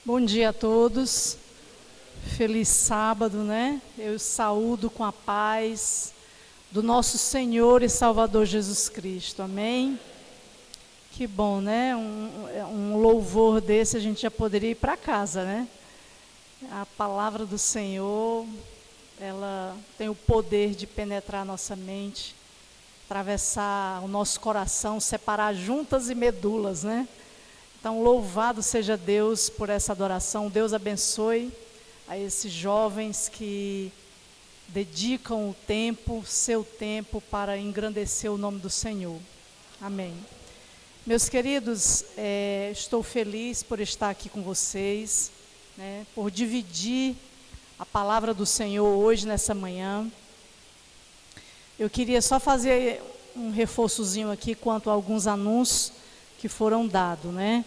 Bom dia a todos, feliz sábado, né? Eu saúdo com a paz do nosso Senhor e Salvador Jesus Cristo, amém? Que bom, né? Um louvor desse a gente já poderia ir para casa, né? A palavra do Senhor, ela tem o poder de penetrar a nossa mente, atravessar o nosso coração, separar juntas e medulas, né? Então, louvado seja Deus por essa adoração. Deus abençoe a esses jovens que dedicam o tempo, seu tempo, para engrandecer o nome do Senhor. Amém. Meus queridos, estou feliz por estar aqui com vocês, né, por dividir a palavra do Senhor hoje, nessa manhã. Eu queria só fazer um reforçozinho aqui quanto a alguns anúncios que foram dados, né?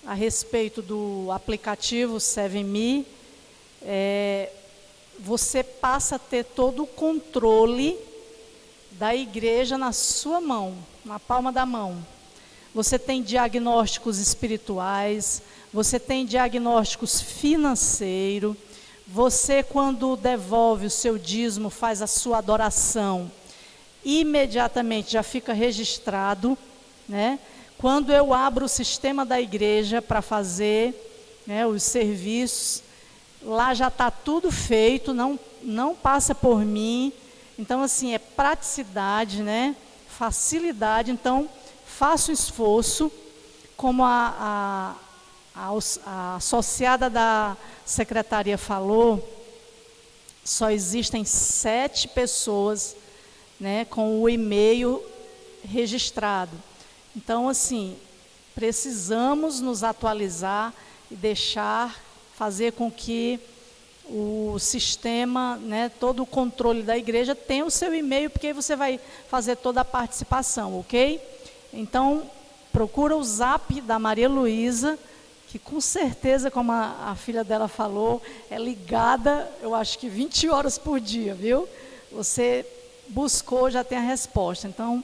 A respeito do aplicativo 7Me, você passa a ter todo o controle da igreja na sua mão, na palma da mão. Você tem diagnósticos espirituais, você tem diagnósticos financeiros, você, quando devolve o seu dízimo, faz a sua adoração, imediatamente já fica registrado, né? Quando eu abro o sistema da igreja para fazer, né, os serviços, lá já está tudo feito, não passa por mim. Então, assim, é praticidade, né? Facilidade. Então, faço esforço, como a associada da secretaria falou, só existem 7 pessoas, né, com o e-mail registrado. Então, assim, precisamos nos atualizar e fazer com que o sistema, né, todo o controle da igreja tenha o seu e-mail, porque aí você vai fazer toda a participação, ok? Então, procura o zap da Maria Luísa, que com certeza, como a filha dela falou, é ligada, eu acho que 20 horas por dia, viu? Você buscou, já tem a resposta. Então,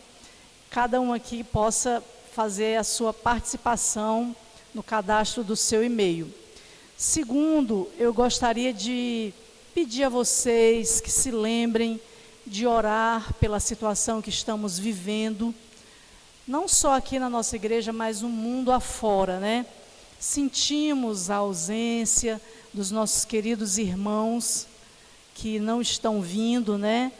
cada um aqui possa fazer a sua participação no cadastro do seu e-mail. Segundo, eu gostaria de pedir a vocês que se lembrem de orar pela situação que estamos vivendo, não só aqui na nossa igreja, mas no mundo afora, né? Sentimos a ausência dos nossos queridos irmãos que não estão vindo, né?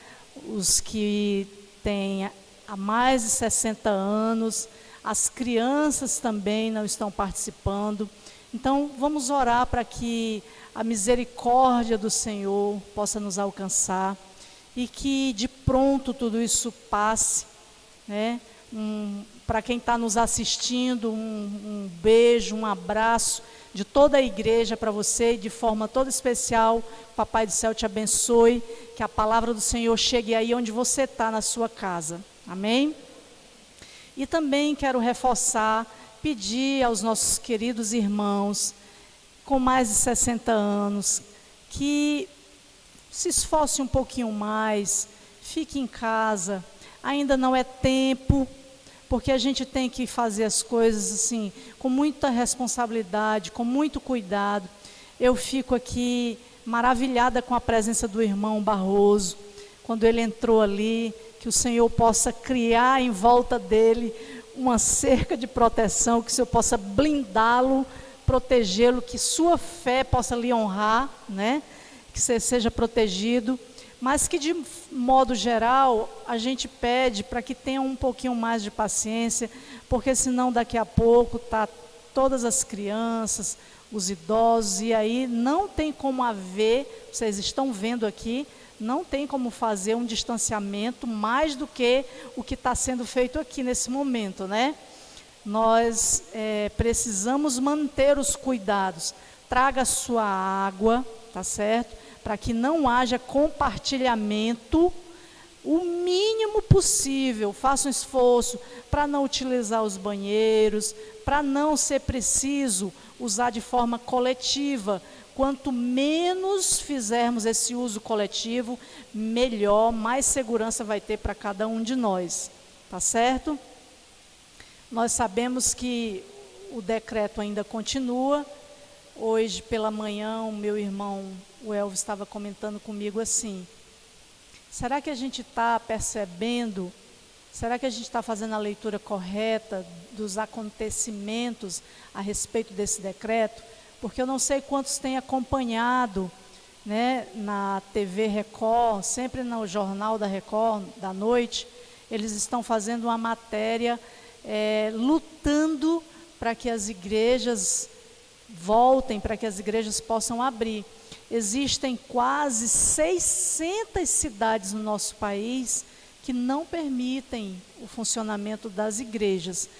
Os que têm há mais de 60 anos, as crianças também não estão participando. Então, vamos orar para que a misericórdia do Senhor possa nos alcançar e que de pronto tudo isso passe, né? Para quem está nos assistindo, um beijo, um abraço de toda a igreja para você, de forma toda especial. O Papai do Céu te abençoe, que a palavra do Senhor chegue aí onde você está, na sua casa. Amém? E também quero reforçar, pedir aos nossos queridos irmãos com mais de 60 anos, que se esforce um pouquinho mais, fique em casa, ainda não é tempo, porque a gente tem que fazer as coisas assim, com muita responsabilidade, com muito cuidado. Eu fico aqui maravilhada com a presença do irmão Barroso, quando ele entrou ali, que o Senhor possa criar em volta dele uma cerca de proteção, que o Senhor possa blindá-lo, protegê-lo, que sua fé possa lhe honrar, né? Que você seja protegido, mas que de modo geral a gente pede para que tenha um pouquinho mais de paciência, porque senão daqui a pouco tá todas as crianças, os idosos, e aí não tem como haver, vocês estão vendo aqui, não tem como fazer um distanciamento mais do que o que está sendo feito aqui nesse momento, né? Nós precisamos manter os cuidados. Traga a sua água, tá certo? Para que não haja compartilhamento, o mínimo possível. Faça um esforço para não utilizar os banheiros, para não ser preciso usar de forma coletiva. Quanto menos fizermos esse uso coletivo, melhor, mais segurança vai ter para cada um de nós, tá certo? Nós sabemos que o decreto ainda continua, Hoje pela manhã, o meu irmão, o Elvis, estava comentando comigo assim: será que a gente está percebendo, será que a gente está fazendo a leitura correta dos acontecimentos a respeito desse decreto? Porque eu não sei quantos têm acompanhado, né, na TV Record, sempre no Jornal da Record, da noite, eles estão fazendo uma matéria lutando para que as igrejas voltem, para que as igrejas possam abrir. Existem quase 600 cidades no nosso país que não permitem o funcionamento das igrejas.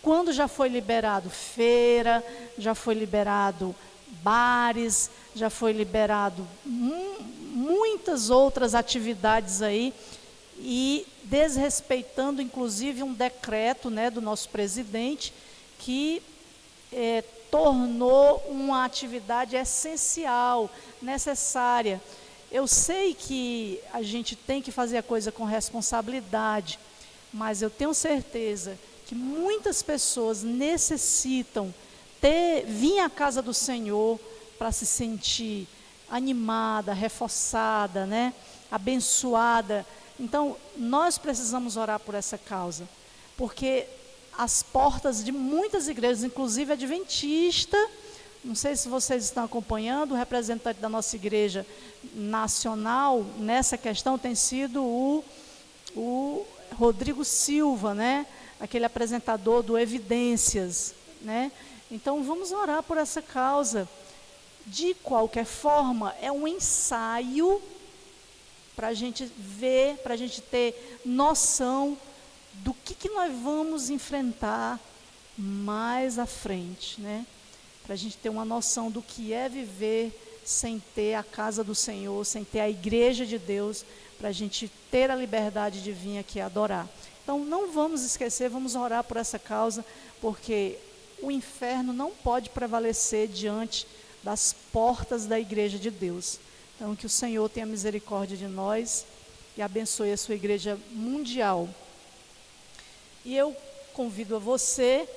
Quando já foi liberado feira, já foi liberado bares, já foi liberado muitas outras atividades aí, e desrespeitando inclusive um decreto, né, do nosso presidente, que tornou uma atividade essencial, necessária. Eu sei que a gente tem que fazer a coisa com responsabilidade, mas eu tenho certeza que muitas pessoas necessitam vir à casa do Senhor para se sentir animada, reforçada, né, abençoada. Então, nós precisamos orar por essa causa, porque as portas de muitas igrejas, inclusive adventista, não sei se vocês estão acompanhando, o representante da nossa igreja nacional nessa questão tem sido o Rodrigo Silva, né? Aquele apresentador do Evidências, né? Então vamos orar por essa causa. De qualquer forma, é um ensaio para a gente ver, para a gente ter noção do que nós vamos enfrentar mais à frente, né? Para a gente ter uma noção do que é viver sem ter a casa do Senhor, sem ter a igreja de Deus, para a gente ter a liberdade de vir aqui adorar. Então não vamos esquecer, vamos orar por essa causa, porque o inferno não pode prevalecer diante das portas da igreja de Deus. Então que o Senhor tenha misericórdia de nós e abençoe a sua igreja mundial. E eu convido a você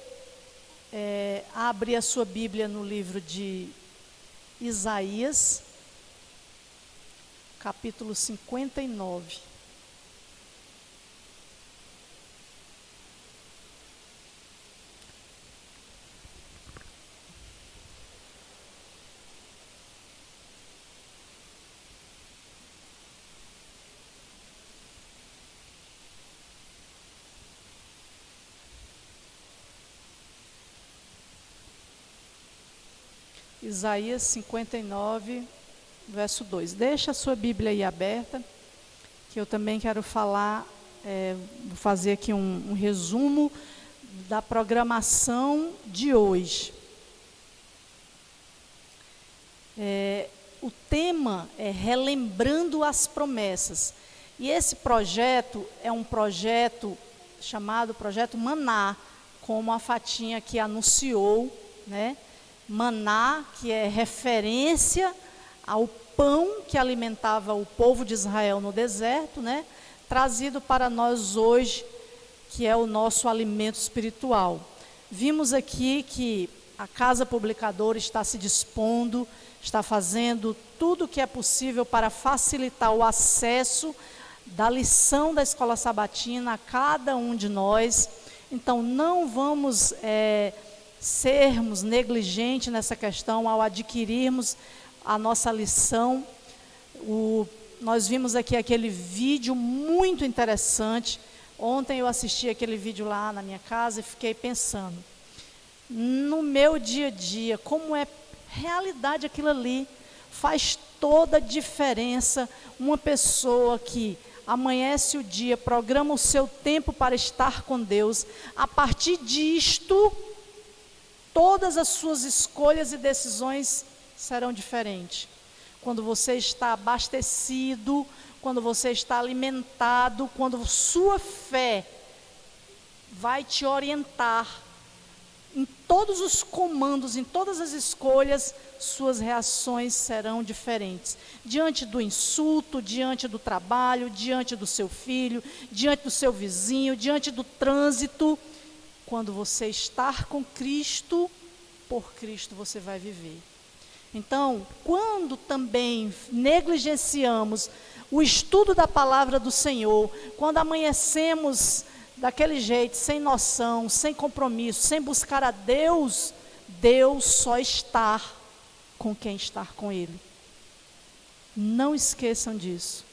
a abrir a sua Bíblia no livro de Isaías, capítulo 59. Isaías 59, verso 2. Deixa a sua Bíblia aí aberta, que eu também quero falar, vou fazer aqui um resumo da programação de hoje. O tema é Relembrando as Promessas. E esse projeto é um projeto chamado Projeto Maná, como a Fatinha que anunciou, né? Maná, que é referência ao pão que alimentava o povo de Israel no deserto, né? Trazido para nós hoje, que é o nosso alimento espiritual. Vimos aqui que a Casa Publicadora está se dispondo, está fazendo tudo o que é possível para facilitar o acesso da lição da Escola Sabatina a cada um de nós. Então, não vamos sermos negligentes nessa questão ao adquirirmos a nossa lição. Nós vimos aqui aquele vídeo muito interessante. Ontem eu assisti aquele vídeo lá na minha casa e fiquei pensando, no meu dia a dia, como é realidade aquilo ali. Faz toda a diferença uma pessoa que amanhece o dia, programa o seu tempo para estar com Deus. A partir disto, todas as suas escolhas e decisões serão diferentes. Quando você está abastecido, quando você está alimentado, quando sua fé vai te orientar em todos os comandos, em todas as escolhas, suas reações serão diferentes. Diante do insulto, diante do trabalho, diante do seu filho, diante do seu vizinho, diante do trânsito, quando você estar com Cristo, por Cristo você vai viver. Então, quando também negligenciamos o estudo da palavra do Senhor, quando amanhecemos daquele jeito, sem noção, sem compromisso, sem buscar a Deus, Deus só está com quem está com Ele. Não esqueçam disso.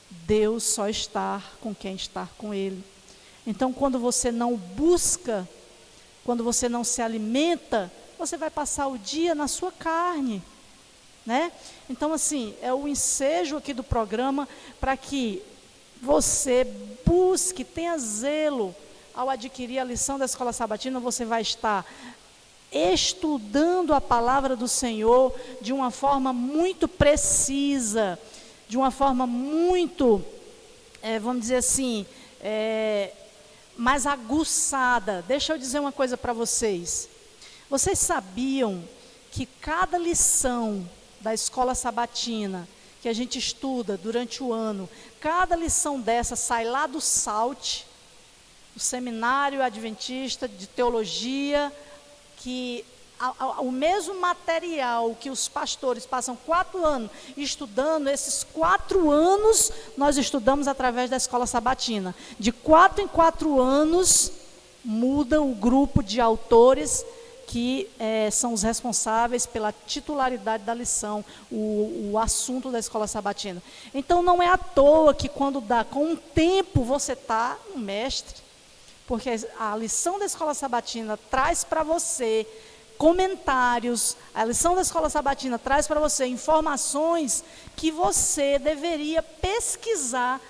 Deus só está com quem está com Ele. Então, quando você não busca, quando você não se alimenta, você vai passar o dia na sua carne, né? Então, assim, é o ensejo aqui do programa para que você busque, tenha zelo ao adquirir a lição da Escola Sabatina. Você vai estar estudando a palavra do Senhor de uma forma muito precisa, de uma forma muito, vamos dizer assim, mais aguçada. Deixa eu dizer uma coisa para vocês. Vocês sabiam que cada lição da Escola Sabatina que a gente estuda durante o ano, cada lição dessa sai lá do SALT, do Seminário Adventista de Teologia, que o mesmo material que os pastores passam 4 anos estudando, esses 4 anos nós estudamos através da Escola Sabatina. De 4 em 4 anos muda o grupo de autores que são os responsáveis pela titularidade da lição, o assunto da Escola Sabatina. Então não é à toa que quando dá com um tempo você está um mestre, porque a lição da Escola Sabatina traz para você comentários, a lição da Escola Sabatina traz para você informações que você deveria pesquisar,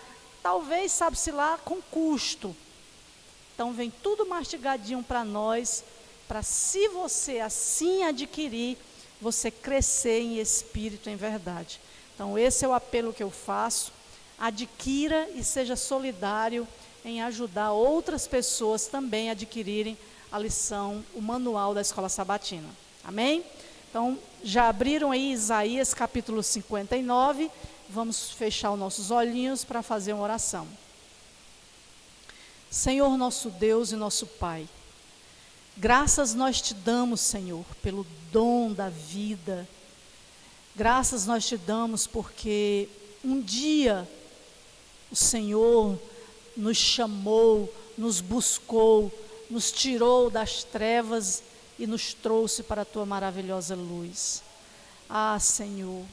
talvez, sabe-se lá, com custo. Então vem tudo mastigadinho para nós, para, se você assim adquirir, você crescer em espírito, em verdade. Então esse é o apelo que eu faço. Adquira e seja solidário em ajudar outras pessoas também a adquirirem a lição, o manual da Escola Sabatina. Amém? Então, já abriram aí Isaías capítulo 59, vamos fechar os nossos olhinhos para fazer uma oração. Senhor nosso Deus e nosso Pai, graças nós te damos, Senhor, pelo dom da vida. Graças nós te damos porque um dia o Senhor nos chamou, nos buscou, nos tirou das trevas e nos trouxe para a tua maravilhosa luz. Ah, Senhor,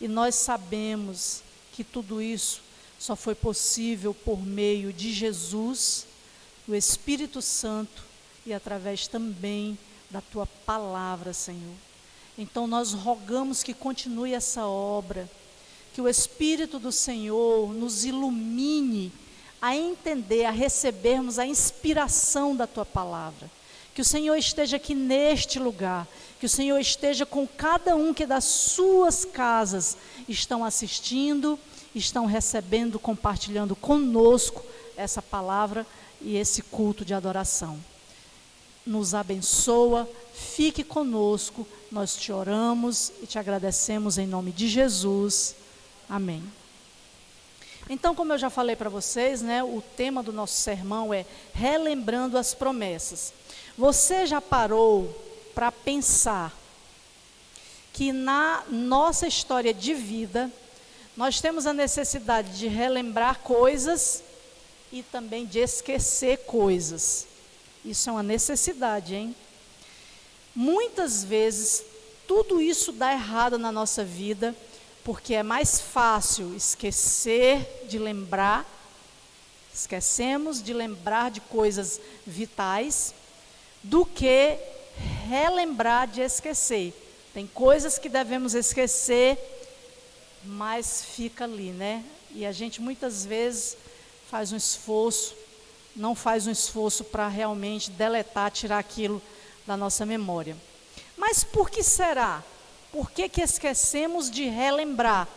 e nós sabemos que tudo isso só foi possível por meio de Jesus, do Espírito Santo e através também da tua palavra, Senhor. Então nós rogamos que continue essa obra, que o Espírito do Senhor nos ilumine a entender, a recebermos a inspiração da tua palavra. Que o Senhor esteja aqui neste lugar, que o Senhor esteja com cada um que das suas casas estão assistindo, estão recebendo, compartilhando conosco essa palavra e esse culto de adoração. Nos abençoa, fique conosco, nós te oramos e te agradecemos em nome de Jesus. Amém. Então, como eu já falei para vocês, né, o tema do nosso sermão é relembrando as promessas. Você já parou para pensar que na nossa história de vida, nós temos a necessidade de relembrar coisas e também de esquecer coisas. Isso é uma necessidade, hein? Muitas vezes, tudo isso dá errado na nossa vida, porque é mais fácil esquecer de lembrar, esquecemos de lembrar de coisas vitais, do que relembrar de esquecer. Tem coisas que devemos esquecer, mas fica ali, né? E a gente muitas vezes faz um esforço, não faz um esforço para realmente deletar, tirar aquilo da nossa memória. Mas por que será? Por que esquecemos de relembrar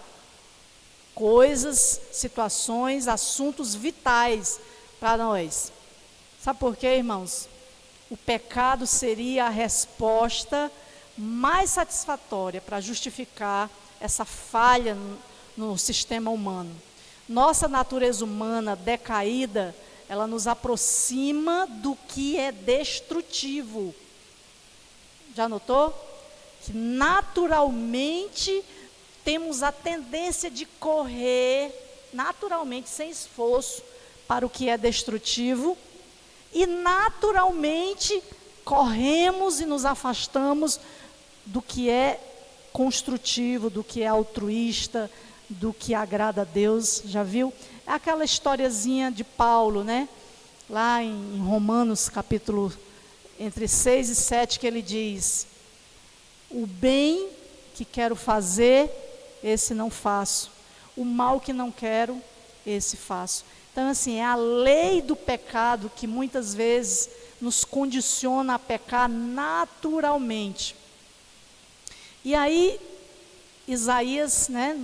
coisas, situações, assuntos vitais para nós? Sabe por quê, irmãos? O pecado seria a resposta mais satisfatória para justificar essa falha no sistema humano. Nossa natureza humana decaída, ela nos aproxima do que é destrutivo. Já notou? que naturalmente temos a tendência de correr, naturalmente, sem esforço, para o que é destrutivo, e naturalmente corremos e nos afastamos do que é construtivo, do que é altruísta, do que agrada a Deus. Já viu? É aquela historiazinha de Paulo, né? Lá em Romanos, capítulo entre 6 e 7, que ele diz: o bem que quero fazer, esse não faço. O mal que não quero, esse faço. Então, assim, é a lei do pecado que muitas vezes nos condiciona a pecar naturalmente. E aí, Isaías, né,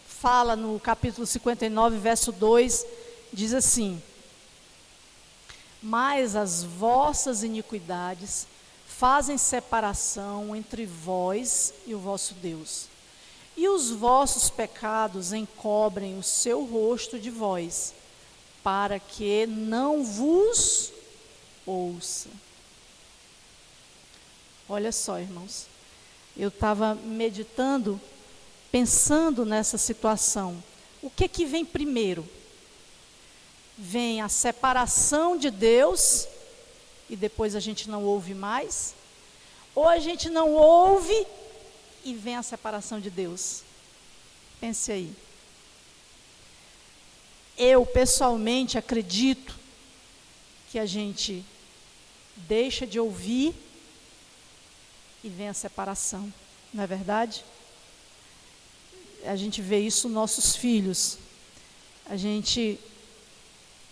fala no capítulo 59, verso 2, diz assim: mas as vossas iniquidades fazem separação entre vós e o vosso Deus, e os vossos pecados encobrem o seu rosto de vós, para que não vos ouça. Olha só, irmãos, eu estava meditando, pensando nessa situação. O que vem primeiro? Vem a separação de Deus, e depois a gente não ouve mais? Ou a gente não ouve e vem a separação de Deus? Pense aí. Eu, pessoalmente, acredito que a gente deixa de ouvir e vem a separação, não é verdade? A gente vê isso nos nossos filhos. A gente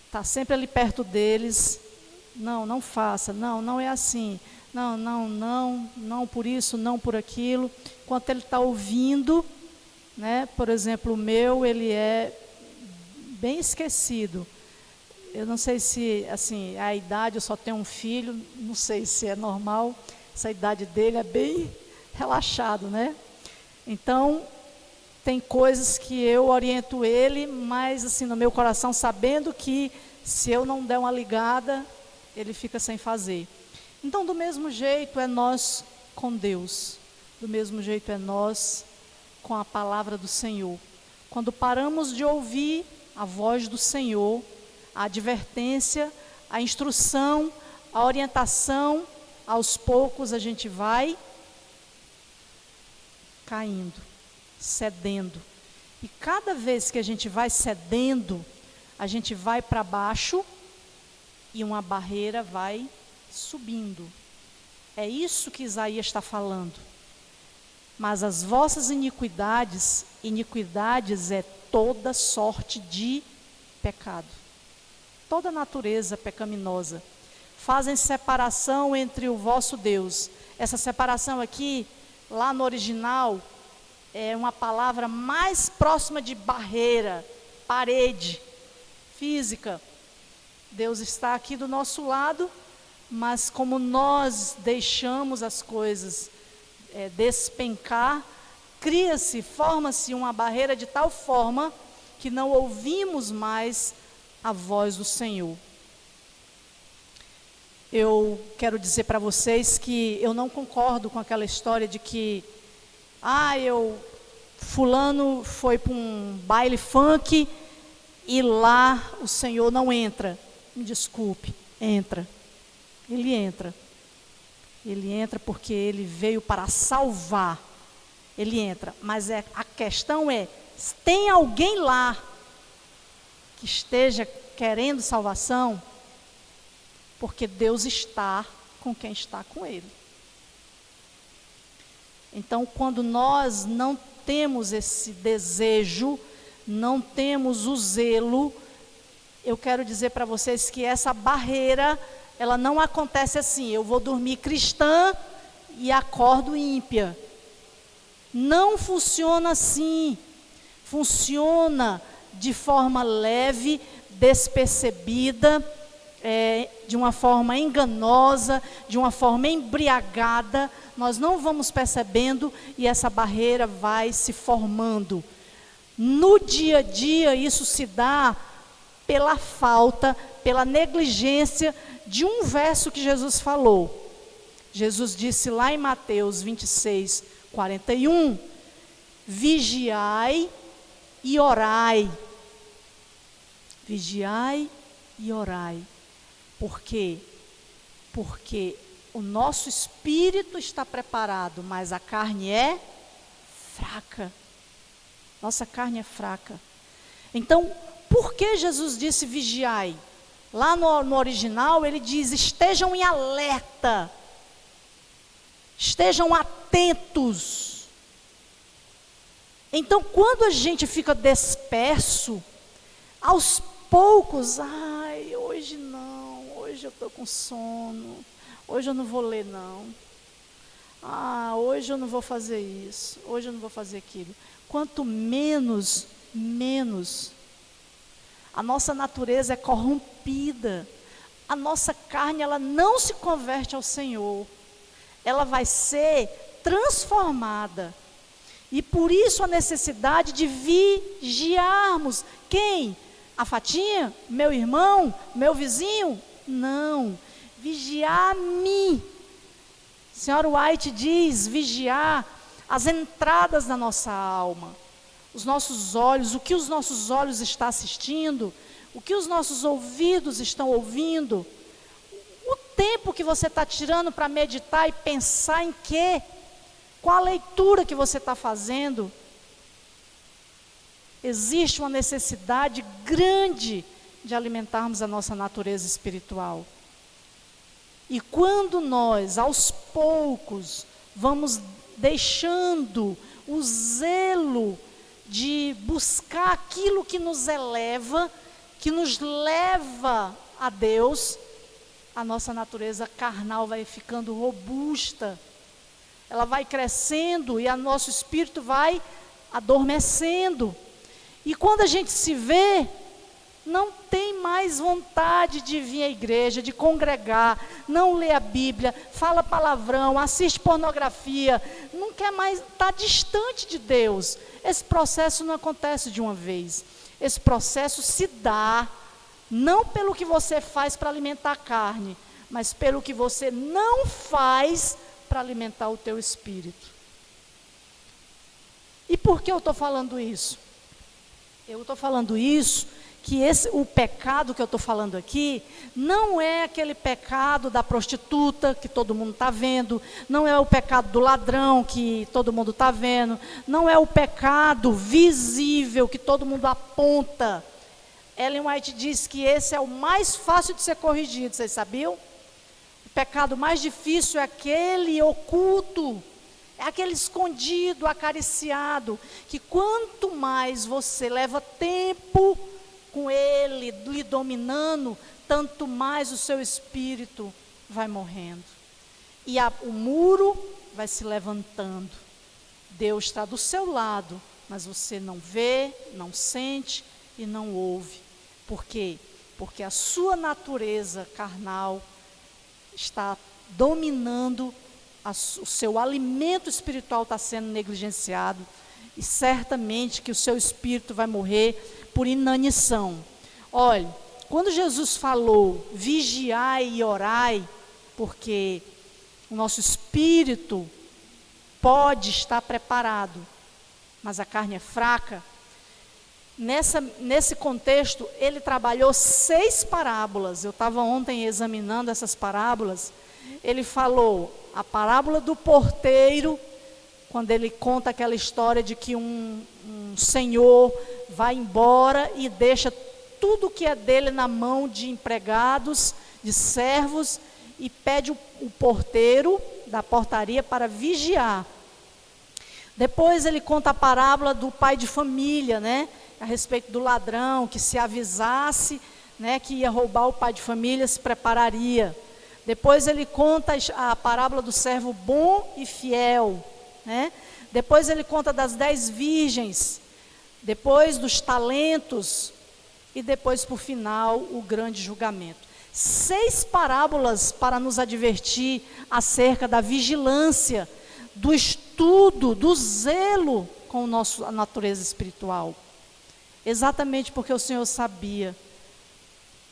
está sempre ali perto deles. Não, não faça. Não, não é assim. Não, não, não, não por isso, não por aquilo. Enquanto ele está ouvindo, né? Por exemplo, o meu, ele é bem esquecido. Eu não sei se, assim, a idade, eu só tenho um filho, não sei se é normal. Essa idade dele é bem relaxado, né? Então, tem coisas que eu oriento ele, mas assim, no meu coração, sabendo que se eu não der uma ligada, ele fica sem fazer. Então, do mesmo jeito é nós com Deus, do mesmo jeito é nós com a palavra do Senhor. Quando paramos de ouvir a voz do Senhor, a advertência, a instrução, a orientação, aos poucos a gente vai caindo, cedendo. E cada vez que a gente vai cedendo, a gente vai para baixo e uma barreira vai subindo. É isso que Isaías está falando. Mas as vossas iniquidades, iniquidades é toda sorte de pecado. Toda natureza pecaminosa. Fazem separação entre o vosso Deus. Essa separação aqui, lá no original, é uma palavra mais próxima de barreira, parede, física. Deus está aqui do nosso lado, mas como nós deixamos as coisas despencar, cria-se, forma-se uma barreira de tal forma que não ouvimos mais a voz do Senhor. Eu quero dizer para vocês que eu não concordo com aquela história de que fulano foi para um baile funk e lá o Senhor não entra. Me desculpe, entra. Ele entra. Ele entra porque ele veio para salvar. Ele entra. Mas a questão é, tem alguém lá que esteja querendo salvação? Porque Deus está com quem está com Ele. Então, quando nós não temos esse desejo, não temos o zelo, eu quero dizer para vocês que essa barreira, ela não acontece assim, eu vou dormir cristã e acordo ímpia. Não funciona assim. Funciona de forma leve, despercebida, de uma forma enganosa, de uma forma embriagada. Nós não vamos percebendo e essa barreira vai se formando. No dia a dia, isso se dá pela falta, pela negligência de um verso que Jesus falou. Jesus disse lá em Mateus 26, 41, vigiai e orai. Vigiai e orai. Por quê? Porque o nosso espírito está preparado, mas a carne é fraca. Nossa carne é fraca. Então, por que Jesus disse vigiai? Lá no original ele diz, estejam em alerta. Estejam atentos. Então, quando a gente fica disperso, aos poucos, hoje não, hoje eu estou com sono, hoje eu não vou ler não. Hoje eu não vou fazer isso, hoje eu não vou fazer aquilo. Quanto menos, a nossa natureza é corrompida. A nossa carne, ela não se converte ao Senhor. Ela vai ser transformada. E por isso a necessidade de vigiarmos. Quem? A Fatinha? Meu irmão? Meu vizinho? Não. Vigiar-me. A senhora White diz, vigiar as entradas da nossa alma. Os nossos olhos, o que os nossos olhos estão assistindo, o que os nossos ouvidos estão ouvindo, o tempo que você está tirando para meditar e pensar em quê? Qual a leitura que você está fazendo? Existe uma necessidade grande de alimentarmos a nossa natureza espiritual. E quando nós, aos poucos, vamos deixando o zelo de buscar aquilo que nos eleva, que nos leva a Deus, a nossa natureza carnal vai ficando robusta, ela vai crescendo e o nosso espírito vai adormecendo. E quando a gente se vê, não tem mais vontade de vir à igreja, de congregar, não lê a Bíblia, fala palavrão, assiste pornografia, não quer mais, está distante de Deus. Esse processo não acontece de uma vez. Esse processo se dá, não pelo que você faz para alimentar a carne, mas pelo que você não faz para alimentar o teu espírito. E por que eu estou falando isso? Eu estou falando isso, que o pecado que eu estou falando aqui, não é aquele pecado da prostituta, que todo mundo está vendo, não é o pecado do ladrão, que todo mundo está vendo, não é o pecado visível, que todo mundo aponta. Ellen White diz que esse é o mais fácil de ser corrigido, vocês sabiam? O pecado mais difícil é aquele oculto, é aquele escondido, acariciado, que quanto mais você leva tempo com ele lhe dominando, tanto mais o seu espírito vai morrendo. E o muro vai se levantando. Deus está do seu lado, mas você não vê, não sente e não ouve. Por quê? Porque a sua natureza carnal está dominando, o seu alimento espiritual está sendo negligenciado, e certamente que o seu espírito vai morrer por inanição. Olha, quando Jesus falou, vigiai e orai, porque o nosso espírito pode estar preparado, mas a carne é fraca. Nesse contexto, ele trabalhou 6 parábolas. Eu estava ontem examinando essas parábolas. Ele falou a parábola do porteiro, quando ele conta aquela história de que um senhor vai embora e deixa tudo que é dele na mão de empregados, de servos, e pede o porteiro da portaria para vigiar. Depois ele conta a parábola do pai de família, né? A respeito do ladrão, que se avisasse, né, que ia roubar, o pai de família se prepararia. Depois ele conta a parábola do servo bom e fiel, né? Depois ele conta das 10 virgens, depois dos talentos, e depois, por final, o grande julgamento. 6 parábolas para nos advertir acerca da vigilância, do estudo, do zelo com a natureza espiritual. Exatamente porque o Senhor sabia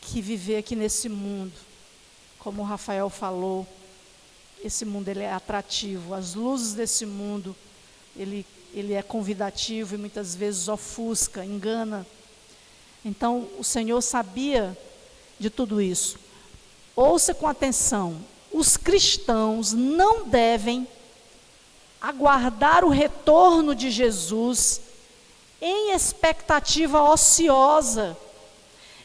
que viver aqui nesse mundo, como o Rafael falou, esse mundo ele é atrativo, as luzes desse mundo ele é convidativo e muitas vezes ofusca, engana. Então, o Senhor sabia de tudo isso. Ouça com atenção: os cristãos não devem aguardar o retorno de Jesus em expectativa ociosa.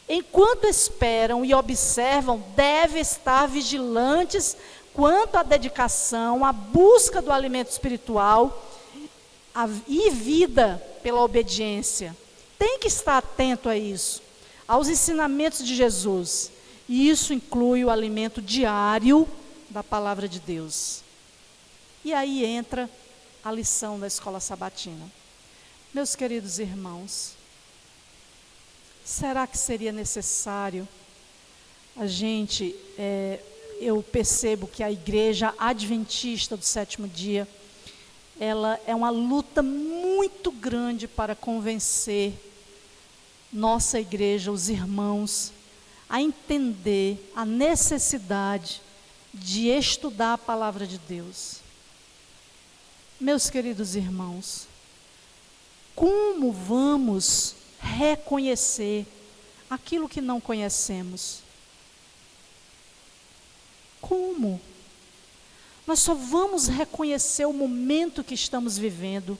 Enquanto esperam e observam, devem estar vigilantes quanto à dedicação, à busca do alimento espiritual e vida pela obediência. Tem que estar atento a isso, aos ensinamentos de Jesus. E isso inclui o alimento diário da palavra de Deus. E aí entra a lição da escola sabatina. Meus queridos irmãos, será que seria necessário a gente, eu percebo que a igreja adventista do sétimo dia, ela é uma luta muito grande para convencer nossa igreja, os irmãos, a entender a necessidade de estudar a palavra de Deus. Meus queridos irmãos, como vamos reconhecer aquilo que não conhecemos? Como? Nós só vamos reconhecer o momento que estamos vivendo.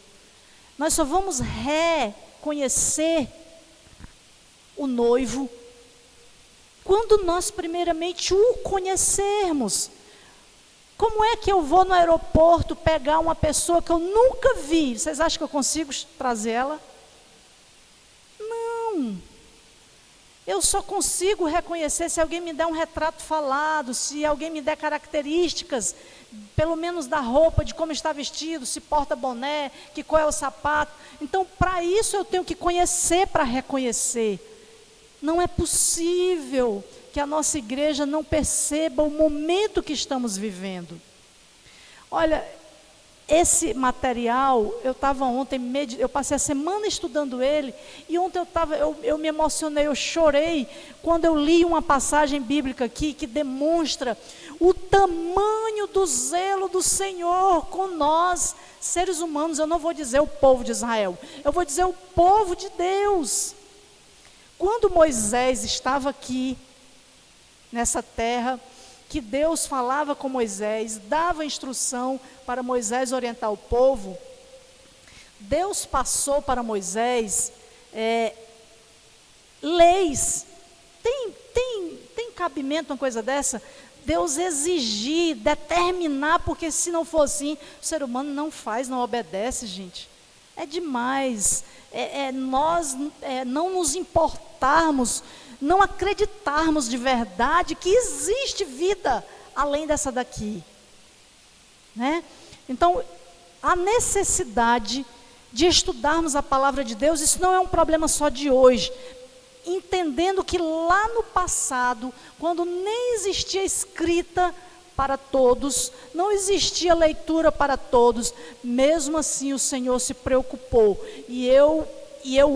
Nós só vamos reconhecer o noivo quando nós primeiramente o conhecermos. Como é que eu vou no aeroporto pegar uma pessoa que eu nunca vi? Vocês acham que eu consigo trazer ela? Não. Eu só consigo reconhecer se alguém me der um retrato falado, se alguém me der características, pelo menos da roupa, de como está vestido, se porta boné, que qual é o sapato. Então, para isso eu tenho que conhecer para reconhecer. Não é possível que a nossa igreja não perceba o momento que estamos vivendo. Olha, esse material, eu estava ontem, eu passei a semana estudando ele, e ontem eu me emocionei, eu chorei, quando eu li uma passagem bíblica aqui, que demonstra o tamanho do zelo do Senhor com nós, seres humanos. Eu não vou dizer o povo de Israel, eu vou dizer o povo de Deus. Quando Moisés estava aqui, nessa terra, que Deus falava com Moisés, dava instrução para Moisés orientar o povo, Deus passou para Moisés leis. Tem cabimento uma coisa dessa? Deus exigir, determinar, porque se não for assim, o ser humano não faz, não obedece, gente. É demais. Nós não nos importarmos, não acreditarmos de verdade que existe vida além dessa daqui, né? Então, a necessidade de estudarmos a palavra de Deus, isso não é um problema só de hoje, entendendo que lá no passado, quando nem existia escrita para todos, não existia leitura para todos, mesmo assim o Senhor se preocupou, e eu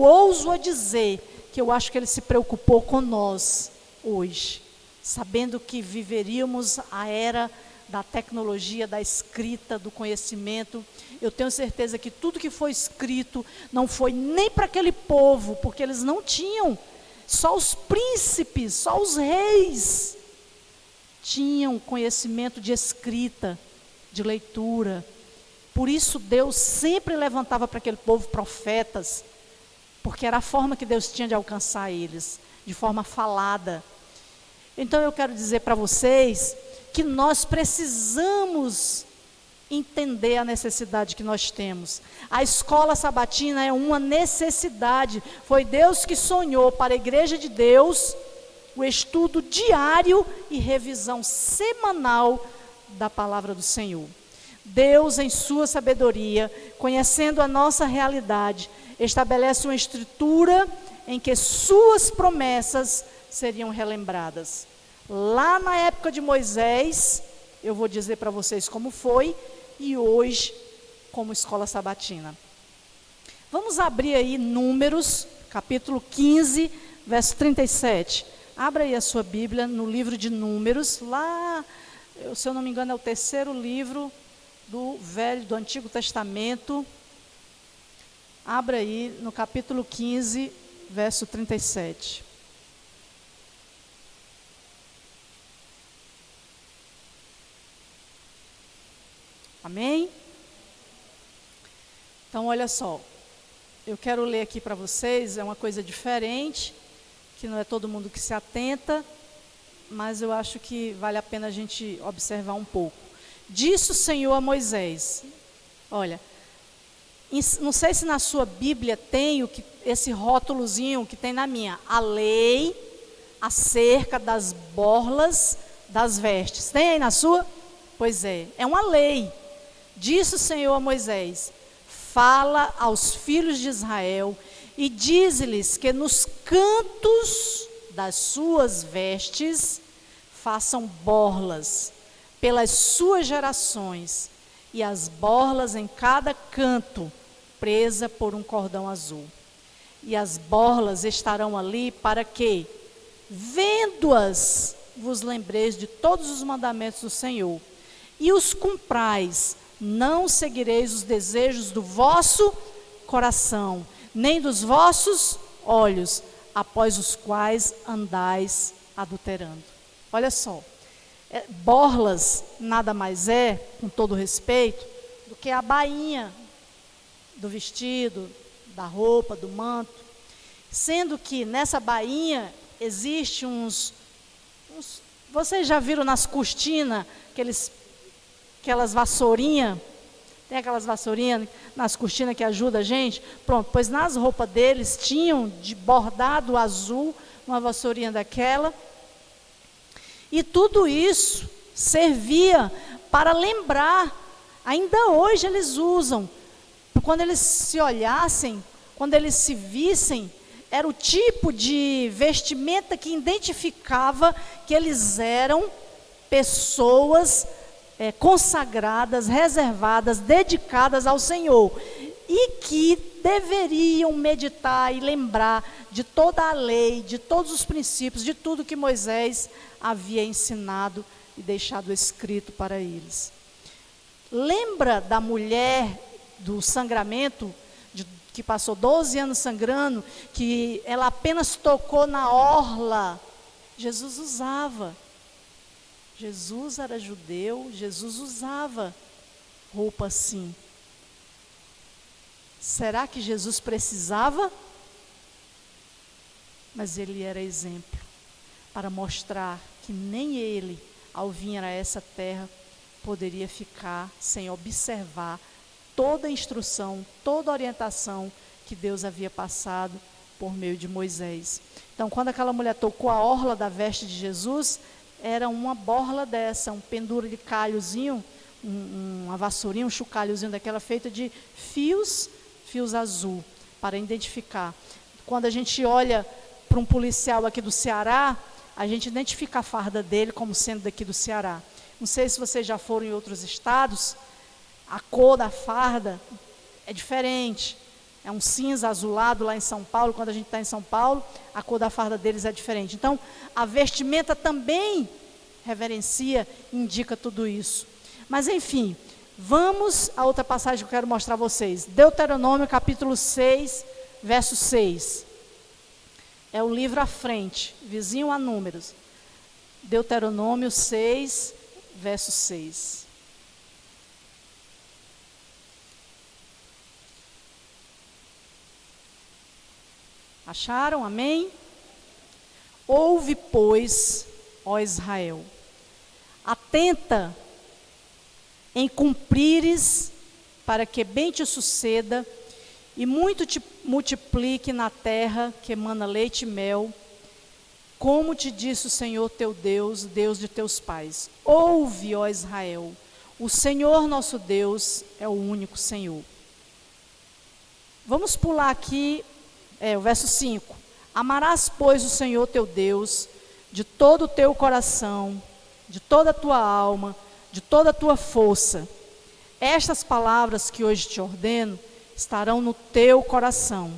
ouso a dizer que eu acho que Ele se preocupou com nós hoje, sabendo que viveríamos a era da tecnologia, da escrita, do conhecimento. Eu tenho certeza que tudo que foi escrito não foi nem para aquele povo, porque eles não tinham, só os príncipes, só os reis tinham conhecimento de escrita, de leitura. Por isso Deus sempre levantava para aquele povo profetas, porque era a forma que Deus tinha de alcançar eles, de forma falada. Então eu quero dizer para vocês que nós precisamos entender a necessidade que nós temos. A escola sabatina é uma necessidade. Foi Deus que sonhou para a igreja de Deus o estudo diário e revisão semanal da palavra do Senhor. Deus, em sua sabedoria, conhecendo a nossa realidade, estabelece uma estrutura em que suas promessas seriam relembradas. Lá na época de Moisés, eu vou dizer para vocês como foi, e hoje, como escola sabatina. Vamos abrir aí Números, capítulo 15, verso 37. Abra aí a sua Bíblia no livro de Números, lá, se eu não me engano, é o terceiro livro do Antigo Testamento. Abra aí no capítulo 15, verso 37. Amém? Então, olha só. Eu quero ler aqui para vocês, é uma coisa diferente, que não é todo mundo que se atenta, mas eu acho que vale a pena a gente observar um pouco. Disse o Senhor a Moisés, olha, não sei se na sua Bíblia tem esse rótulozinho que tem na minha, a lei acerca das borlas das vestes. Tem aí na sua? Pois é uma lei. Disse o Senhor a Moisés, fala aos filhos de Israel e dize-lhes que nos cantos das suas vestes façam borlas pelas suas gerações, e as borlas em cada canto presa por um cordão azul. E as borlas estarão ali para que, vendo-as, vos lembreis de todos os mandamentos do Senhor, e os cumprais. Não seguireis os desejos do vosso coração, nem dos vossos olhos, após os quais andais adulterando. Olha só, borlas nada mais é, com todo respeito, do que a bainha do vestido, da roupa, do manto. Sendo que nessa bainha existe vocês já viram nas cortinas aquelas vassourinhas, tem aquelas vassourinhas nas cortinas que ajudam a gente? Pronto, pois nas roupas deles tinham de bordado azul, uma vassourinha daquela, e tudo isso servia para lembrar, ainda hoje eles usam, quando eles se olhassem, quando eles se vissem, era o tipo de vestimenta que identificava que eles eram pessoas consagradas, reservadas, dedicadas ao Senhor, e que deveriam meditar e lembrar de toda a lei, de todos os princípios, de tudo que Moisés havia ensinado e deixado escrito para eles. Lembra da mulher do sangramento, que passou 12 anos sangrando, que ela apenas tocou na orla? Jesus usava. Jesus era judeu, Jesus usava roupa assim. Será que Jesus precisava? Mas ele era exemplo, para mostrar que nem ele, ao vir a essa terra, poderia ficar sem observar toda a instrução, toda a orientação que Deus havia passado por meio de Moisés. Então, quando aquela mulher tocou a orla da veste de Jesus, era uma borla dessa, um pendura de calhozinho, uma vassourinha, um chocalhozinho daquela feita de fios azul, para identificar. Quando a gente olha para um policial aqui do Ceará, a gente identifica a farda dele como sendo daqui do Ceará. Não sei se vocês já foram em outros estados, a cor da farda é diferente. É um cinza azulado lá em São Paulo. Quando a gente está em São Paulo, a cor da farda deles é diferente. Então, a vestimenta também reverencia, indica tudo isso. Mas, enfim, vamos a outra passagem que eu quero mostrar a vocês. Deuteronômio, capítulo 6, verso 6. É o livro à frente, vizinho a Números. Deuteronômio 6, verso 6. Acharam? Amém? Ouve, pois, ó Israel, atenta em cumprires, para que bem te suceda, e muito te multiplique na terra que emana leite e mel, como te disse o Senhor teu Deus, Deus de teus pais. Ouve, ó Israel, o Senhor nosso Deus é o único Senhor. Vamos pular aqui, o verso 5. Amarás, pois, o Senhor teu Deus de todo o teu coração, de toda a tua alma, de toda a tua força. Estas palavras que hoje te ordeno estarão no teu coração.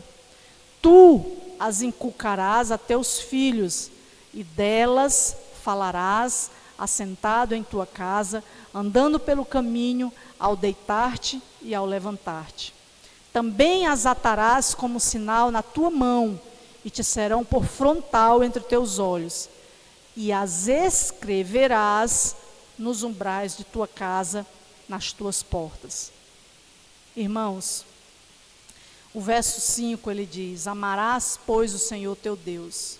Tu as inculcarás a teus filhos, e delas falarás assentado em tua casa, andando pelo caminho, ao deitar-te e ao levantar-te. Também as atarás como sinal na tua mão, e te serão por frontal entre teus olhos, e as escreverás nos umbrais de tua casa, nas tuas portas. Irmãos, o verso 5 ele diz: amarás, pois, o Senhor teu Deus,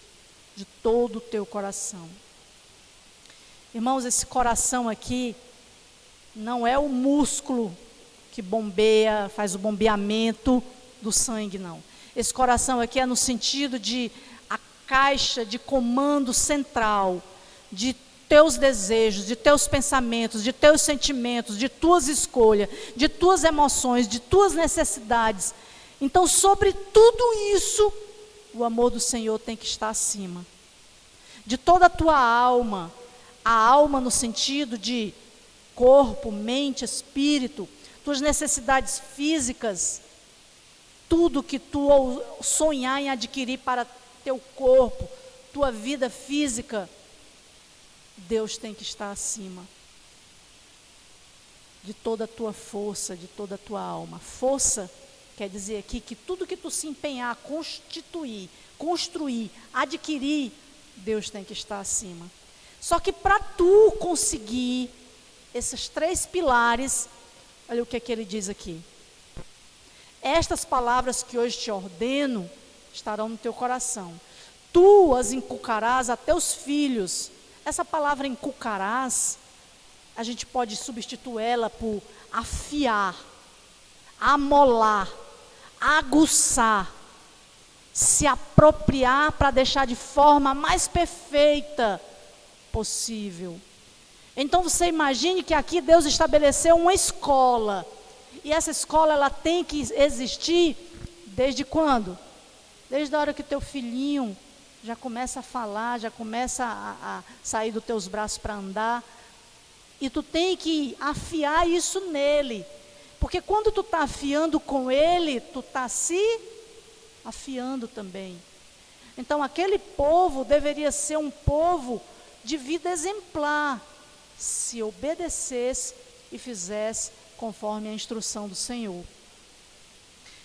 de todo o teu coração. Irmãos, esse coração aqui não é o músculo que bombeia, faz o bombeamento do sangue, não. Esse coração aqui é no sentido de a caixa de comando central de teus desejos, de teus pensamentos, de teus sentimentos, de tuas escolhas, de tuas emoções, de tuas necessidades. Então, sobre tudo isso, o amor do Senhor tem que estar acima. De toda a tua alma, a alma no sentido de corpo, mente, espírito, tuas necessidades físicas, tudo que tu sonhar em adquirir para teu corpo, tua vida física, Deus tem que estar acima de toda a tua força, de toda a tua alma. Força quer dizer aqui que tudo que tu se empenhar, constituir, construir, adquirir, Deus tem que estar acima. Só que para tu conseguir esses 3 pilares, olha o que é que ele diz aqui. Estas palavras que hoje te ordeno estarão no teu coração. Tu as inculcarás a teus filhos. Essa palavra inculcarás, a gente pode substituí-la por afiar, amolar, aguçar, se apropriar para deixar de forma mais perfeita possível. Então você imagine que aqui Deus estabeleceu uma escola, e essa escola ela tem que existir desde quando? Desde a hora que teu filhinho já começa a falar, já começa a sair dos teus braços para andar, e tu tem que afiar isso nele, porque quando tu está afiando com ele, tu está se afiando também. Então aquele povo deveria ser um povo de vida exemplar, se obedecesse e fizesse conforme a instrução do Senhor.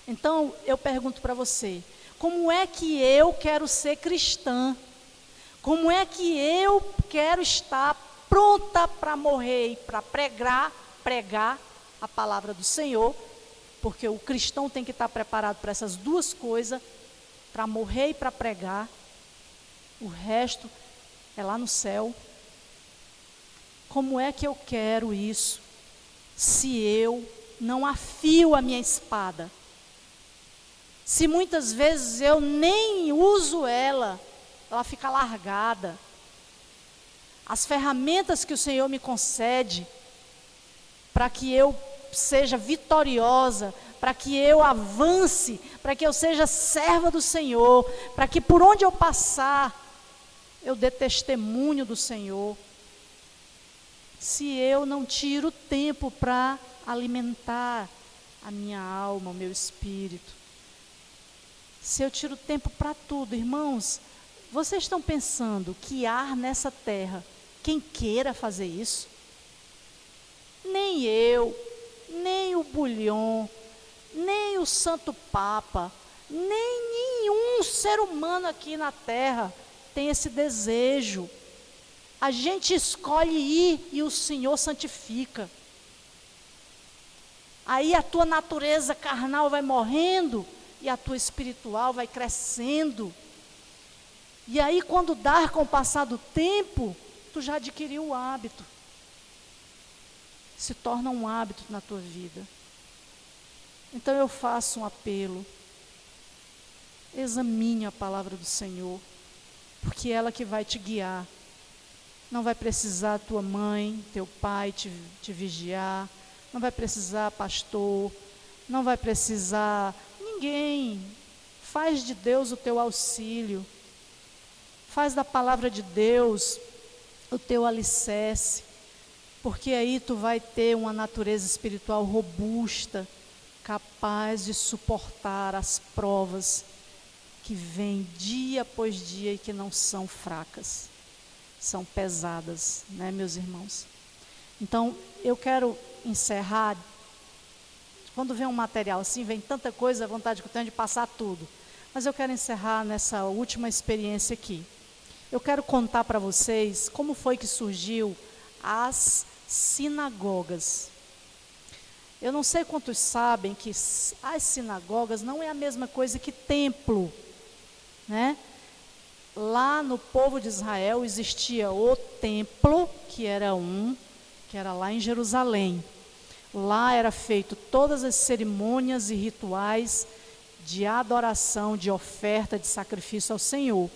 Então eu pergunto para você, como é que eu quero ser cristã? Como é que eu quero estar pronta para morrer e para pregar a palavra do Senhor? Porque o cristão tem que estar preparado para essas 2 coisas, para morrer e para pregar. O resto é lá no céu. Como é que eu quero isso, se eu não afio a minha espada? Se muitas vezes eu nem uso ela fica largada. As ferramentas que o Senhor me concede, para que eu seja vitoriosa, para que eu avance, para que eu seja serva do Senhor, para que por onde eu passar, eu dê testemunho do Senhor. Se eu não tiro tempo para alimentar a minha alma, o meu espírito, se eu tiro tempo para tudo, irmãos, vocês estão pensando que há nessa terra quem queira fazer isso? Nem eu, nem o Bulhão, nem o Santo Papa, nem nenhum ser humano aqui na terra tem esse desejo. A gente escolhe ir e o Senhor santifica. Aí a tua natureza carnal vai morrendo e a tua espiritual vai crescendo. E aí quando dá com o passar do tempo, tu já adquiriu o hábito. Se torna um hábito na tua vida. Então eu faço um apelo. Examine a palavra do Senhor, porque é ela que vai te guiar. Não vai precisar tua mãe, teu pai te vigiar, não vai precisar pastor, não vai precisar ninguém. Faz de Deus o teu auxílio, faz da palavra de Deus o teu alicerce, porque aí tu vai ter uma natureza espiritual robusta, capaz de suportar as provas que vêm dia após dia e que não são fracas, são pesadas, né, meus irmãos? Então, eu quero encerrar Quando vem um material assim, vem tanta coisa, a vontade que eu tenho de passar tudo. Mas eu quero encerrar nessa última experiência aqui. Eu quero contar para vocês como foi que surgiu as sinagogas. Eu não sei quantos sabem que as sinagogas não é a mesma coisa que templo, né? Lá no povo de Israel existia o templo, que era lá em Jerusalém. Lá era feito todas as cerimônias e rituais de adoração, de oferta, de sacrifício ao Senhor.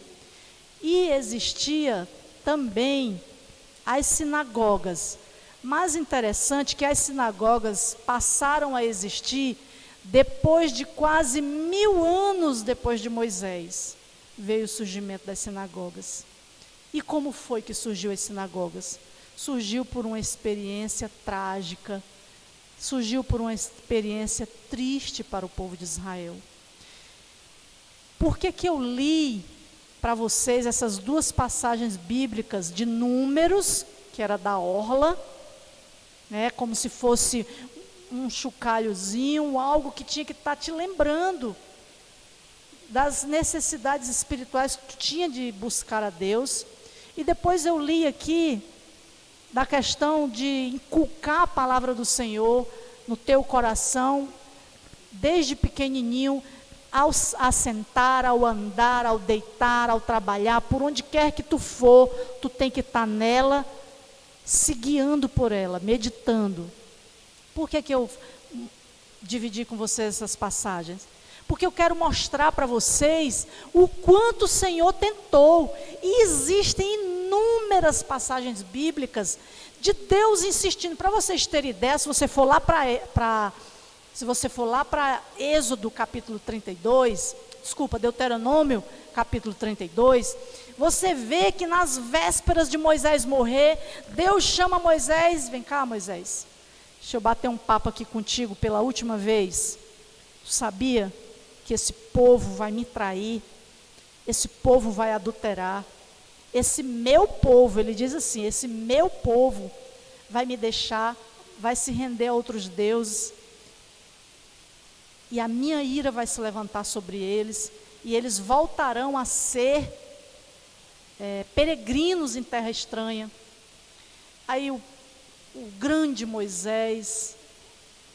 E existia também as sinagogas. Mais interessante que as sinagogas passaram a existir depois de quase 1000 anos depois de Moisés. Veio o surgimento das sinagogas. E como foi que surgiu as sinagogas? Surgiu por uma experiência trágica, surgiu por uma experiência triste para o povo de Israel. Por que que eu li para vocês essas duas passagens bíblicas de Números, que era da orla, né, como se fosse um chocalhozinho, algo que tinha que estar te lembrando das necessidades espirituais que tu tinha de buscar a Deus. E depois eu li aqui da questão de inculcar a palavra do Senhor no teu coração, desde pequenininho, ao assentar, ao andar, ao deitar, ao trabalhar, por onde quer que tu for, tu tem que estar nela, se guiando por ela, meditando. Por que que eu dividi com vocês essas passagens? Porque eu quero mostrar para vocês o quanto o Senhor tentou. E existem inúmeras passagens bíblicas de Deus insistindo. Para vocês terem ideia, se você for lá para Êxodo capítulo 32, Deuteronômio capítulo 32, você vê que nas vésperas de Moisés morrer, Deus chama Moisés, vem cá Moisés, deixa eu bater um papo aqui contigo pela última vez. Tu sabia que esse povo vai me trair, esse povo vai adulterar, esse meu povo, ele diz assim, esse meu povo vai me deixar, vai se render a outros deuses, e a minha ira vai se levantar sobre eles, e eles voltarão a ser peregrinos em terra estranha. Aí o grande Moisés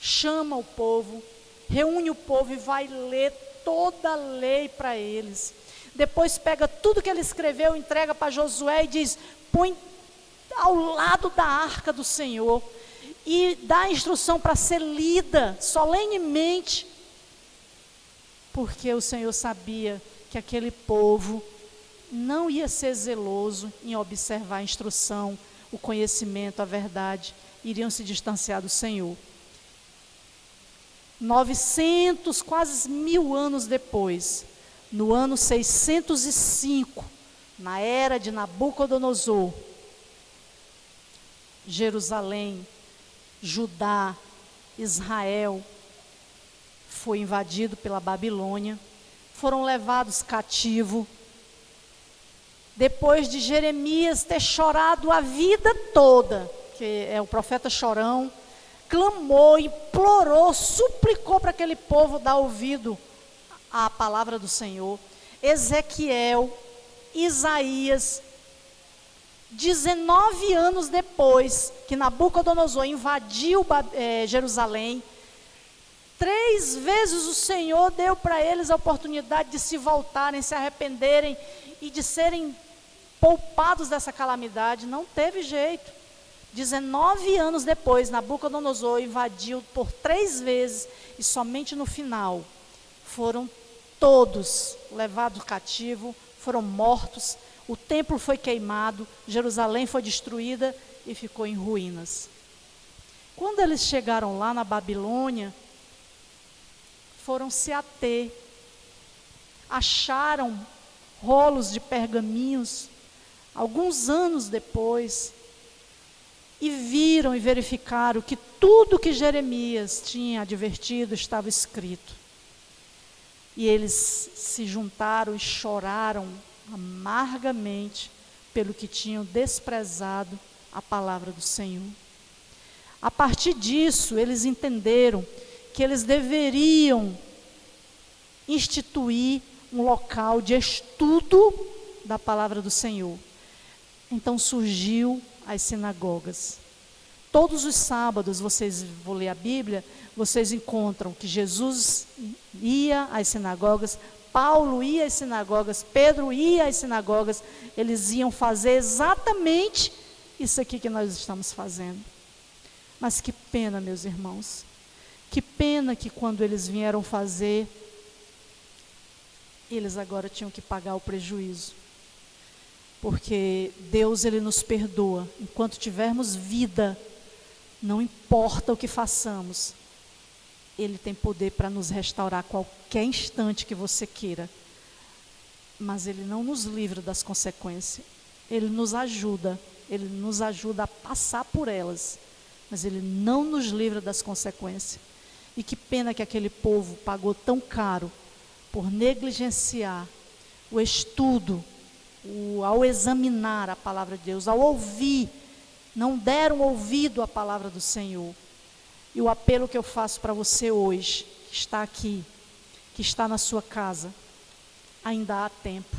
chama o povo, reúne o povo e vai ler toda a lei para eles. Depois pega tudo que ele escreveu, entrega para Josué e diz, põe ao lado da arca do Senhor, e dá a instrução para ser lida solenemente, porque o Senhor sabia que aquele povo não ia ser zeloso em observar a instrução, o conhecimento, a verdade, iriam se distanciar do Senhor. 900, quase 1000 anos depois, no ano 605, na era de Nabucodonosor, Jerusalém, Judá, Israel, foi invadido pela Babilônia, foram levados cativo. Depois de Jeremias ter chorado a vida toda, que é o profeta chorão, clamou, implorou, suplicou para aquele povo dar ouvido à palavra do Senhor. Ezequiel, Isaías, 19 anos depois que Nabucodonosor invadiu Jerusalém, 3 vezes o Senhor deu para eles a oportunidade de se voltarem, se arrependerem e de serem poupados dessa calamidade. Não teve jeito. 19 anos depois, Nabucodonosor invadiu por 3 vezes e somente no final foram todos levados cativo, foram mortos, o templo foi queimado, Jerusalém foi destruída e ficou em ruínas. Quando eles chegaram lá na Babilônia, foram se ater, acharam rolos de pergaminhos, alguns anos depois, e viram e verificaram que tudo que Jeremias tinha advertido estava escrito. E eles se juntaram e choraram amargamente pelo que tinham desprezado a palavra do Senhor. A partir disso, eles entenderam que eles deveriam instituir um local de estudo da palavra do Senhor. Então surgiu as sinagogas. Todos os sábados, vocês vão ler a Bíblia, vocês encontram que Jesus ia às sinagogas, Paulo ia às sinagogas, Pedro ia às sinagogas, eles iam fazer exatamente isso aqui que nós estamos fazendo. Mas que pena, meus irmãos, que pena que quando eles vieram fazer, eles agora tinham que pagar o prejuízo. Porque Deus, Ele nos perdoa. Enquanto tivermos vida, não importa o que façamos, Ele tem poder para nos restaurar a qualquer instante que você queira. Mas Ele não nos livra das consequências. Ele nos ajuda a passar por elas. Mas Ele não nos livra das consequências. E que pena que aquele povo pagou tão caro por negligenciar o estudo, ao examinar a palavra de Deus, ao ouvir, não deram ouvido à palavra do Senhor. E o apelo que eu faço para você hoje, que está aqui, que está na sua casa, ainda há tempo.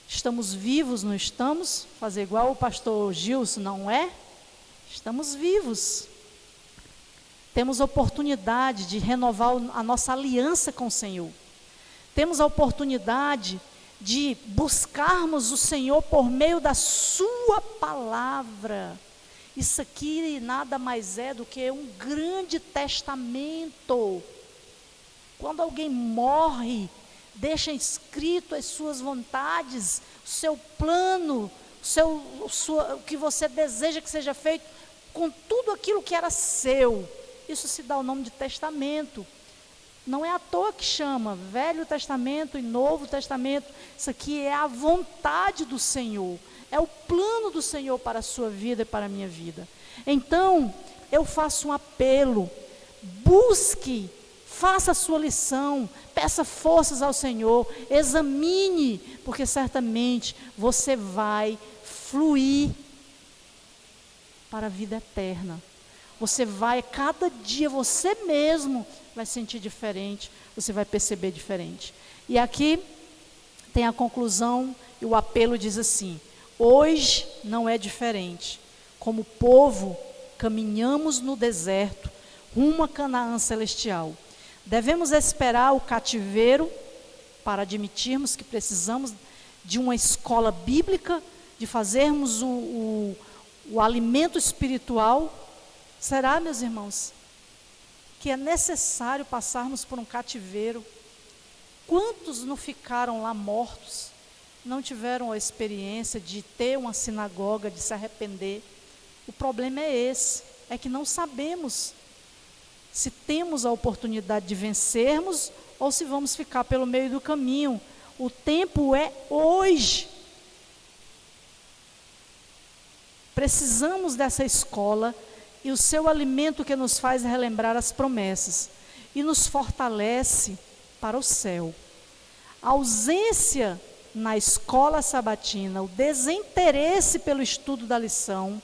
Estamos vivos, não estamos? Fazer igual o pastor Gilson, não é? Estamos vivos. Temos oportunidade de renovar a nossa aliança com o Senhor. Temos a oportunidade de buscarmos o Senhor por meio da sua palavra. Isso aqui nada mais é do que um grande testamento. Quando alguém morre, deixa escrito as suas vontades, o seu plano, o que você deseja que seja feito, com tudo aquilo que era seu. Isso se dá o nome de testamento. Não é à toa que chama Velho Testamento e Novo Testamento. Isso aqui é a vontade do Senhor. É o plano do Senhor para a sua vida e para a minha vida. Então, eu faço um apelo. Busque, faça a sua lição, peça forças ao Senhor, examine, porque certamente você vai fluir para a vida eterna. Você vai, cada dia, você mesmo vai sentir diferente, você vai perceber diferente. E aqui tem a conclusão, e o apelo diz assim: hoje não é diferente. Como povo, caminhamos no deserto, rumo a Canaã celestial. Devemos esperar o cativeiro para admitirmos que precisamos de uma escola bíblica, de fazermos o alimento espiritual. Será, meus irmãos, que é necessário passarmos por um cativeiro? Quantos não ficaram lá mortos, não tiveram a experiência de ter uma sinagoga, de se arrepender? O problema é esse, é que não sabemos se temos a oportunidade de vencermos ou se vamos ficar pelo meio do caminho. O tempo é hoje. Precisamos dessa escola e o seu alimento que nos faz relembrar as promessas e nos fortalece para o céu. A ausência na escola sabatina, o desinteresse pelo estudo da lição,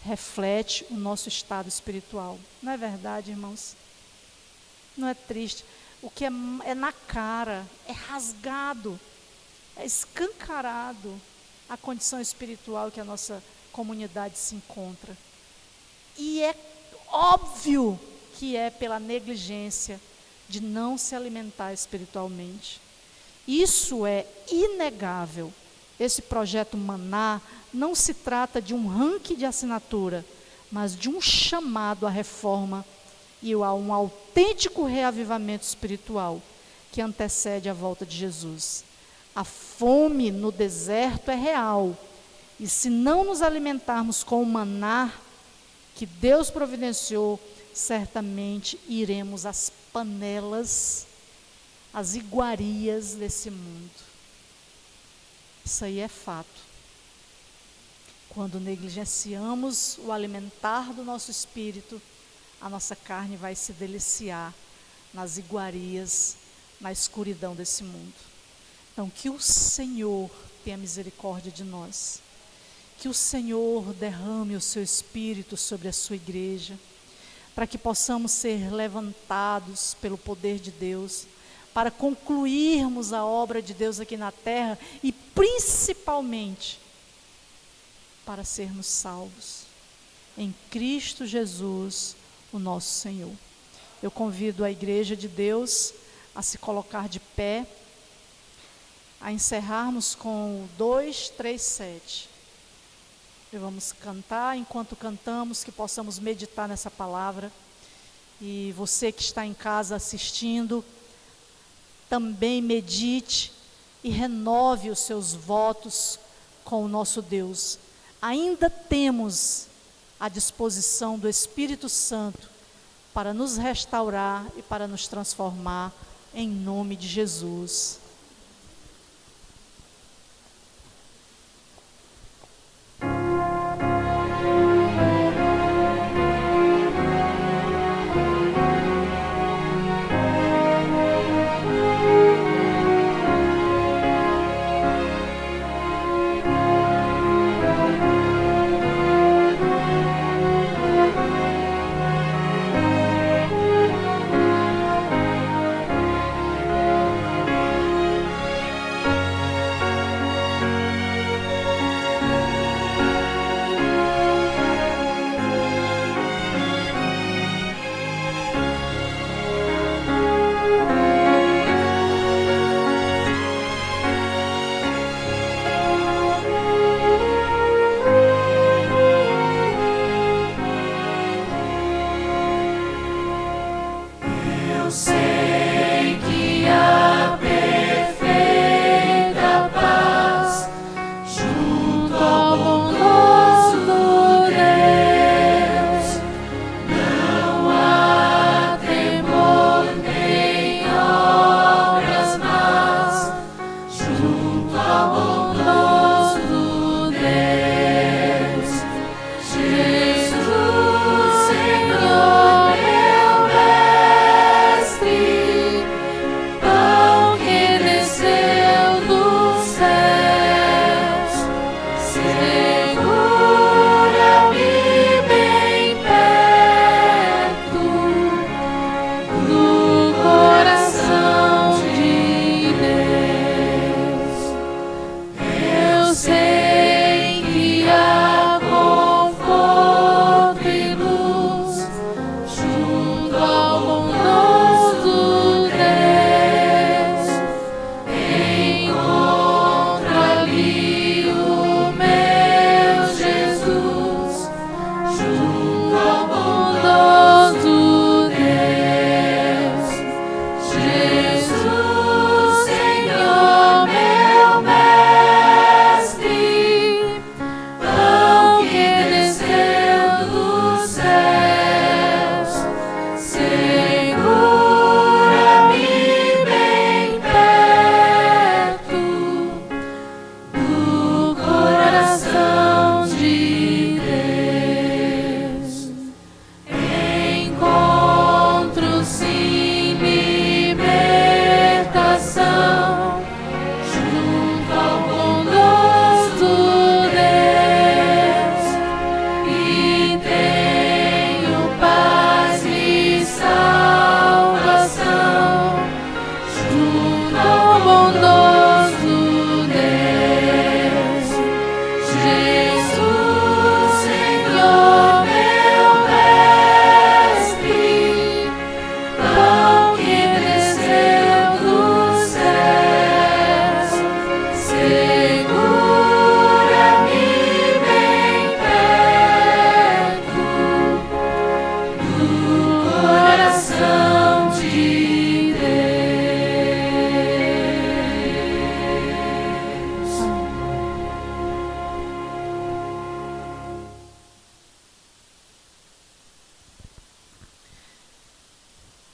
reflete o nosso estado espiritual. Não é verdade, irmãos? Não é triste? O que é na cara, é rasgado, é escancarado a condição espiritual que a nossa comunidade se encontra. E é óbvio que é pela negligência de não se alimentar espiritualmente. Isso é inegável. Esse projeto Maná não se trata de um ranking de assinatura, mas de um chamado à reforma e a um autêntico reavivamento espiritual que antecede a volta de Jesus. A fome no deserto é real, e se não nos alimentarmos com o maná que Deus providenciou, certamente iremos às panelas, às iguarias desse mundo. Isso aí é fato. Quando negligenciamos o alimentar do nosso espírito, a nossa carne vai se deliciar nas iguarias, na escuridão desse mundo. Então, que o Senhor tenha misericórdia de nós. Que o Senhor derrame o seu Espírito sobre a sua igreja, para que possamos ser levantados pelo poder de Deus, para concluirmos a obra de Deus aqui na terra e principalmente para sermos salvos em Cristo Jesus, o nosso Senhor. Eu convido a Igreja de Deus a se colocar de pé, a encerrarmos com o 237. E vamos cantar, enquanto cantamos, que possamos meditar nessa palavra. E você que está em casa assistindo, também medite e renove os seus votos com o nosso Deus. Ainda temos a disposição do Espírito Santo para nos restaurar e para nos transformar em nome de Jesus.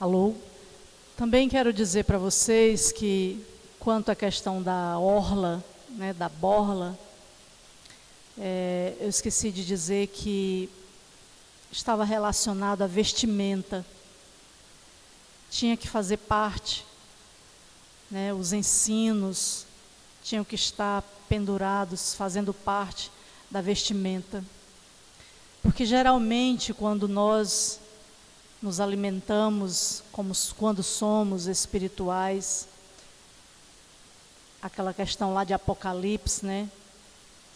Alô? Também quero dizer para vocês que, quanto à questão da orla, né, da borla, eu esqueci de dizer que estava relacionado à vestimenta. Tinha que fazer parte, né, os ensinos tinham que estar pendurados, fazendo parte da vestimenta. Porque geralmente, quando nós nos alimentamos como quando somos espirituais. Aquela questão lá de Apocalipse, né?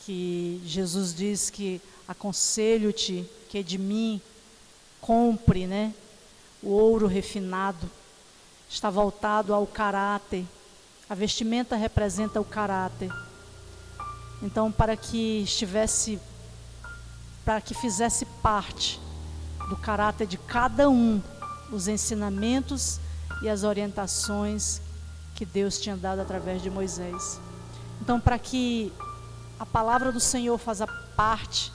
Que Jesus diz que aconselho-te que de mim compre, né? O ouro refinado. Está voltado ao caráter. A vestimenta representa o caráter. Então, para que fizesse parte do caráter de cada um, os ensinamentos e as orientações que Deus tinha dado através de Moisés. Então, para que a palavra do Senhor faça parte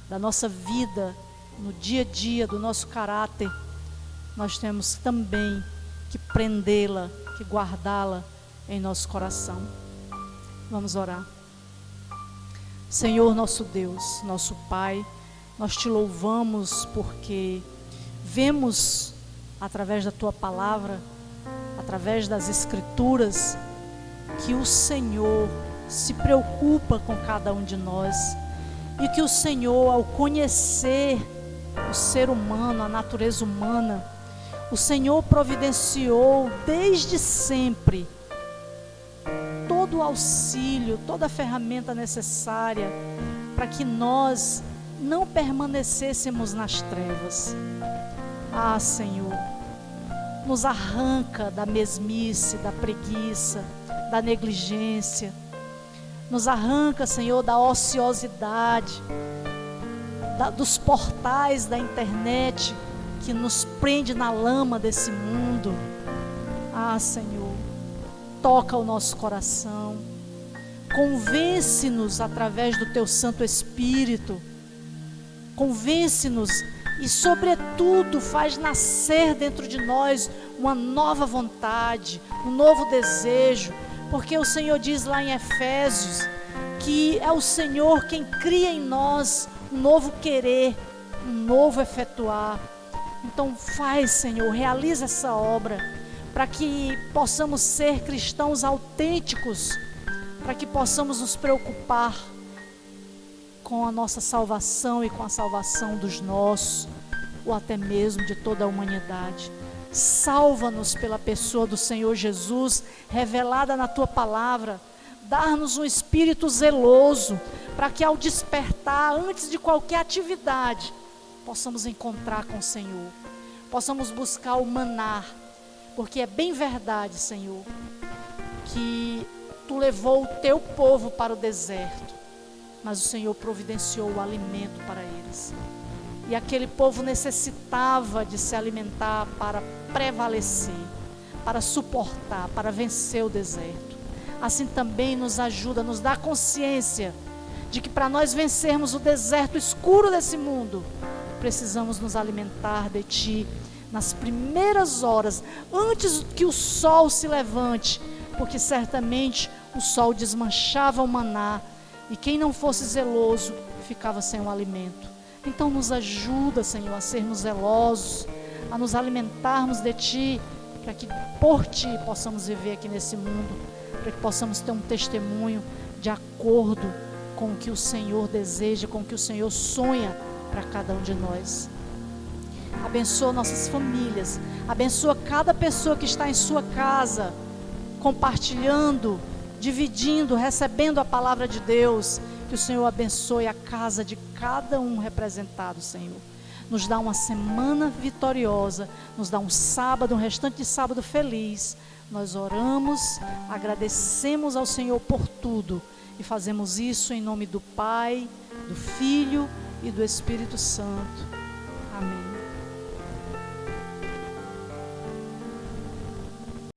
da nossa vida, no dia a dia, do nosso caráter, nós temos também que prendê-la, que guardá-la em nosso coração. Vamos orar. Senhor nosso Deus, nosso Pai, nós te louvamos porque vemos através da tua palavra, através das Escrituras, que o Senhor se preocupa com cada um de nós e que o Senhor, ao conhecer o ser humano, a natureza humana, o Senhor providenciou desde sempre todo o auxílio, toda a ferramenta necessária para que nós não permanecêssemos nas trevas. Ah, Senhor, nos arranca da mesmice, da preguiça, da negligência. Nos arranca, Senhor, da ociosidade, dos portais da internet que nos prende na lama desse mundo. Ah, Senhor, toca o nosso coração, convence-nos através do Teu Santo Espírito, convence-nos e, sobretudo, faz nascer dentro de nós uma nova vontade, um novo desejo, porque o Senhor diz lá em Efésios que é o Senhor quem cria em nós um novo querer, um novo efetuar. Então faz, Senhor, realiza essa obra, para que possamos ser cristãos autênticos, para que possamos nos preocupar com a nossa salvação e com a salvação dos nossos, ou até mesmo de toda a humanidade. Salva-nos pela pessoa do Senhor Jesus, revelada na Tua palavra. Dar-nos um espírito zeloso, para que ao despertar, antes de qualquer atividade, possamos encontrar com o Senhor, possamos buscar o maná, porque é bem verdade, Senhor, que Tu levou o Teu povo para o deserto, mas o Senhor providenciou o alimento para eles, e aquele povo necessitava de se alimentar para prevalecer, para suportar, para vencer o deserto. Assim também nos ajuda, nos dá consciência de que para nós vencermos o deserto escuro desse mundo, precisamos nos alimentar de Ti nas primeiras horas, antes que o sol se levante, porque certamente o sol desmanchava o maná, e quem não fosse zeloso ficava sem o alimento. Então nos ajuda, Senhor, a sermos zelosos, a nos alimentarmos de Ti, para que por Ti possamos viver aqui nesse mundo, para que possamos ter um testemunho de acordo com o que o Senhor deseja, com o que o Senhor sonha para cada um de nós. Abençoa nossas famílias, abençoa cada pessoa que está em sua casa, compartilhando, dividindo, recebendo a palavra de Deus. Que o Senhor abençoe a casa de cada um representado, Senhor. Nos dá uma semana vitoriosa, nos dá um sábado, um restante de sábado feliz. Nós oramos, agradecemos ao Senhor por tudo e fazemos isso em nome do Pai, do Filho e do Espírito Santo. Amém.